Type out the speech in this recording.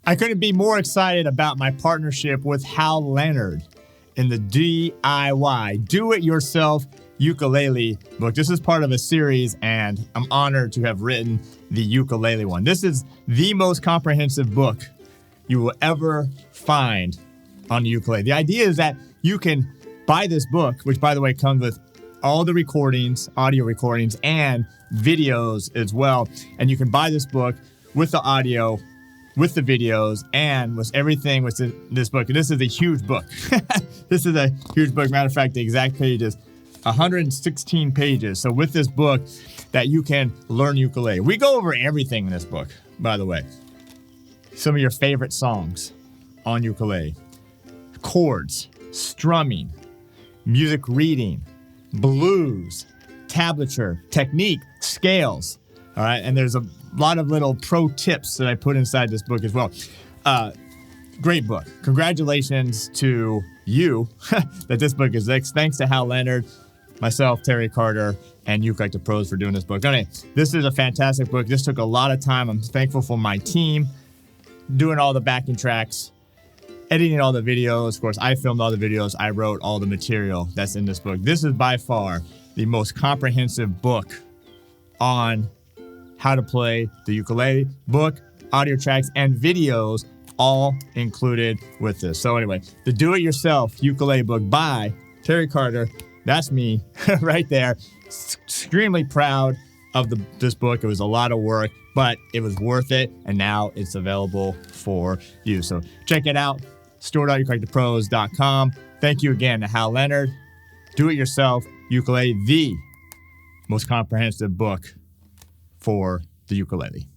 I couldn't be more excited about my partnership with Hal Leonard in the DIY, Do-It-Yourself Ukulele book. This is part of a series, and I'm honored to have written the ukulele one. This is the most comprehensive book you will ever find on the ukulele. The idea is that you can buy this book, which, by the way, comes with all the recordings, audio recordings, and videos as well. And you can buy this book with the audio, with the videos, and with everything with this book. And this is a huge book. This is a huge book. Matter of fact, the exact page is 116 pages. So with this book, that you can learn ukulele. We go over everything in this book, by the way. Some of your favorite songs on ukulele. Chords, strumming, music reading, blues, tablature, technique, scales. All right, and there's a lot of little pro tips that I put inside this book as well. Great book. Congratulations to you that this book exists. Thanks to Hal Leonard, myself, Terry Carter, and ukelikethepros for doing this book. Okay, this is a fantastic book. This took a lot of time. I'm thankful for my team doing all the backing tracks, editing all the videos. Of course, I filmed all the videos. I wrote all the material that's in this book. This is by far the most comprehensive book on how to play the ukulele. Book, audio tracks, and videos all included with this. So anyway, the Do-It-Yourself Ukulele book by Terry Carter. That's me right there. Extremely proud of this book. It was a lot of work, but it was worth it, and now it's available for you. So check it out, store.ukelikethepros.com. Thank you again to Hal Leonard. Do-It-Yourself Ukulele, the most comprehensive book for the ukulele.